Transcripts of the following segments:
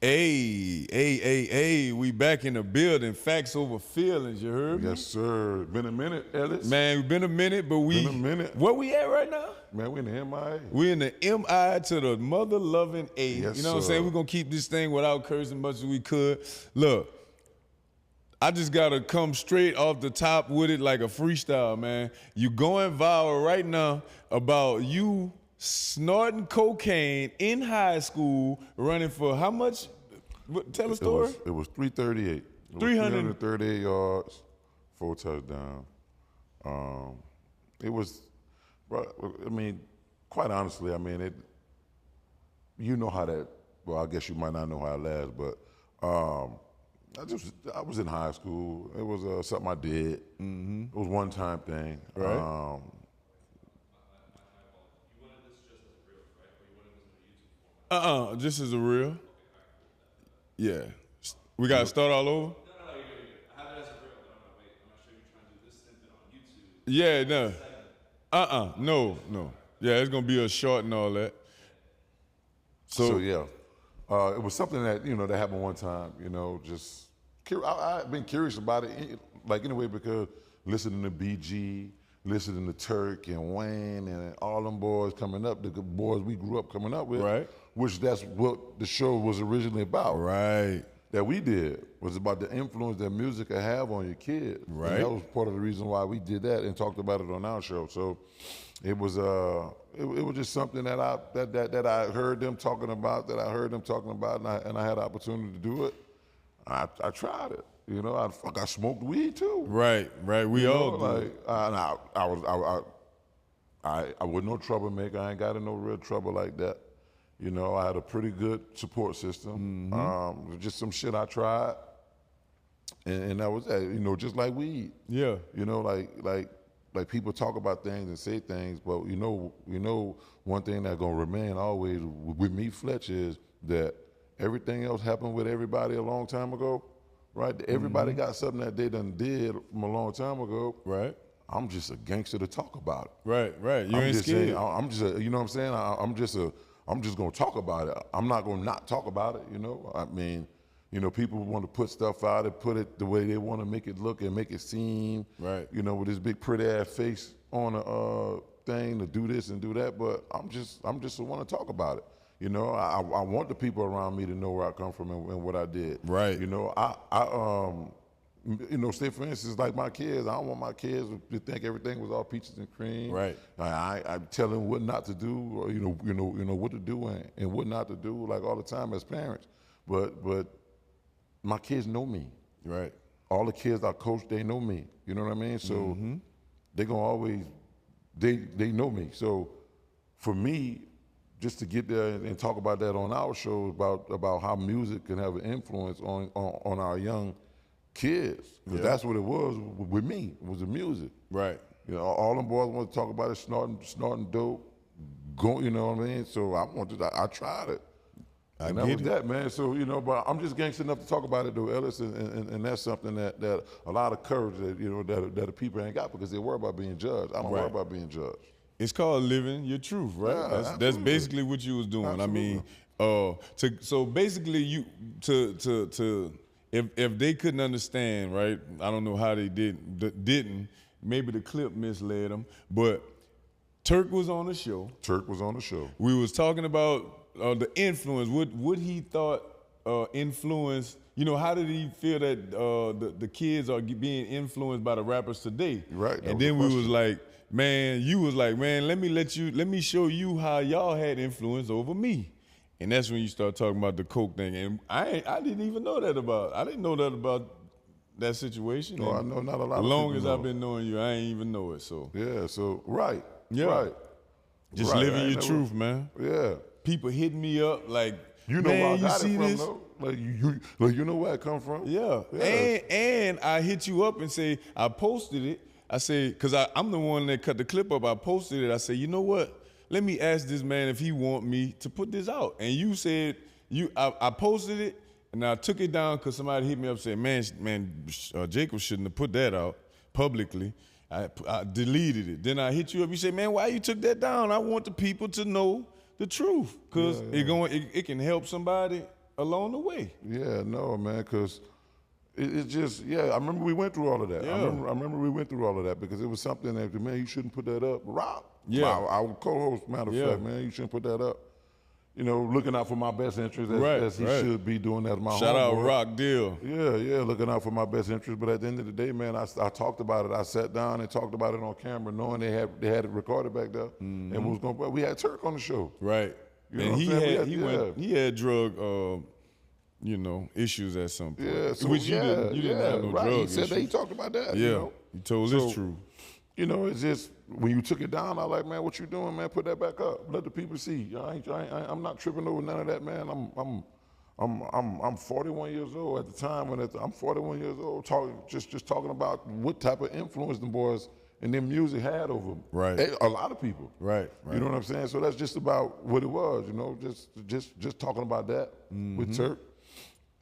Hey, we back in the building. Facts over feelings, you heard me? Yes, sir. Been a minute, Ellis. Man, it's been a minute, but Been a minute. Where we at right now? Man, we in the MIA. We in the MI to the mother-loving A. Yes, you know what I'm saying? sir. We're going to keep this thing without cursing much as we could. Look, I just got to come straight off the top with it like a freestyle, man. You going viral right now about you snorting cocaine in high school, running for how much? Tell a story. It was 338. 338 yards, 4 touchdowns. It was, I mean, quite honestly, I mean, you know how that, well, I guess you might not know how it lasts, but I was in high school. It was something I did. Mm-hmm. It was a one-time thing. Right. Just as a reel. Yeah. We got to start all over? No, you're good. I have it as a reel, but I'm going to wait. I'm not sure you're trying to do this snippet on YouTube. Yeah, no. No. Yeah, it's going to be a short and all that. So yeah, it was something that, you know, that happened one time, you know, just, I've been curious about it, like anyway, because listening to BG, listening to Turk and Wayne and all them boys coming up, the good boys we grew up coming up with, right? Which that's what the show was originally about. Right. That we did was about the influence that music can have on your kid. Right. And that was part of the reason why we did that and talked about it on our show. So it was just something that I heard them talking about, and I had the opportunity to do it. I tried it. You know, I smoked weed too. Right. We all do. Like, I was no troublemaker. I ain't got in no real trouble like that. You know, I had a pretty good support system. Mm-hmm. Just some shit I tried, and that was that. You know, just like weed. Yeah. You know, like people talk about things and say things, but you know, one thing that's gonna remain always with me, Fletch, is that everything else happened with everybody a long time ago, right? Everybody got something that they done did from a long time ago. Right. I'm just a gangster to talk about it. Right. You ain't scared. You know what I'm saying? I'm just gonna talk about it. I'm not gonna not talk about it, you know? I mean, you know, people want to put stuff out and put it the way they want to make it look and make it seem, right? You know, with this big pretty ass face on a thing to do this and do that, but I'm just want to talk about it. You know, I want the people around me to know where I come from and what I did. Right. You know, you know, say for instance, like my kids, I don't want my kids to think everything was all peaches and cream. Right. I tell them what not to do, or you know what to do and what not to do, like all the time as parents. But my kids know me. Right. All the kids I coach, they know me. You know what I mean? So they gonna always they know me. So for me, just to get there and talk about that on our show about how music can have an influence on our young kids, because that's what it was with me. It was the music. Right. You know, all them boys want to talk about is snorting dope, you know what I mean? So I tried it. And that was that, man. So, you know, but I'm just gangster enough to talk about it though, Ellis, and that's something that a lot of courage that, you know, that the people ain't got because they worry about being judged. I don't worry about being judged. It's called living your truth, right? Yeah, that's basically what you was doing. Absolutely. I mean, so basically you if they couldn't understand, right? I don't know how they didn't. Maybe the clip misled them, but Turk was on the show. We was talking about the influence, what he thought influenced, you know, how did he feel that the kids are being influenced by the rappers today? Right. And then we was like, man, you was like, man, let me show you how y'all had influence over me. And that's when you start talking about the coke thing. And I didn't even know that I didn't know that about that situation. No, I know not a lot of people As long as know. I've been knowing you, I ain't even know it, so. Yeah, so, right. Yeah. Right. Just living your truth, man. Yeah. People hitting me up like, you know man, where I you got see it from, this? though? Like you know where I come from? Yeah. And I hit you up and say, I posted it. I say, because I'm the one that cut the clip up. I posted it. I say, you know what? Let me ask this man if he want me to put this out. And you said, I posted it, and I took it down because somebody hit me up and said, man, Jacob shouldn't have put that out publicly. I deleted it. Then I hit you up. You say, man, why you took that down? I want the people to know the truth because it can help somebody along the way. Yeah, no, man, because it's just, yeah, I remember we went through all of that. Yeah. I remember we went through all of that because it was something that, man, you shouldn't put that up. Rob, Yeah. our co-host, matter of fact, man, you shouldn't put that up. You know, looking out for my best interest as he should be doing that. My Shout out homeboy. Rock Deal. Yeah, looking out for my best interest. But at the end of the day, man, I talked about it. I sat down and talked about it on camera, knowing they had it recorded back there, and we had Turk on the show. Right. You know and what I'm saying? he had drug issues at some point. Yeah, so, which you didn't have no right. drug He said issues. that he talked about that. Yeah, You know? he told So, his truth. You know, it's just when you took it down, I like, man, what you doing, man? Put that back up. Let the people see. I'm not tripping over none of that, man. I'm 41 years old at the time I'm 41 years old, just talking about what type of influence the boys and their music had over Right. a lot of people. Right. You know what I'm saying? So that's just about what it was, you know, just talking about that with Turk.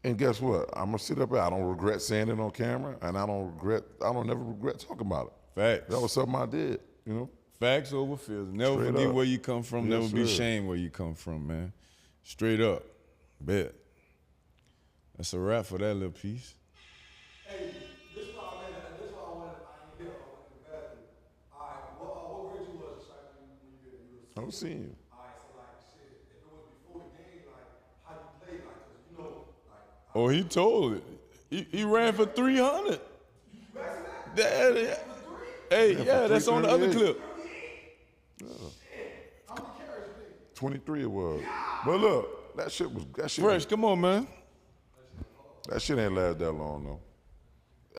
And guess what? I'm gonna sit up there. I don't regret saying it on camera, and I don't never regret talking about it. Facts. That was something I did, you know. Facts over feels. Never Straight forget up. where you come from. Yes, Never be sir. ashamed where you come from, man. Straight up. Bet. That's a wrap for that little piece. Hey, this is why I wanted to get on the bathroom. All right, what grade you was when you did it? I'm seeing you. All right, so like shit, if it was before the game, like how you played, like, cause you know, like. Oh, he told it. He ran for 300. That, hey, yeah, that's on the other 338. clip. 23 it was. But look, that shit Fresh, come on, man. that shit ain't last that long though.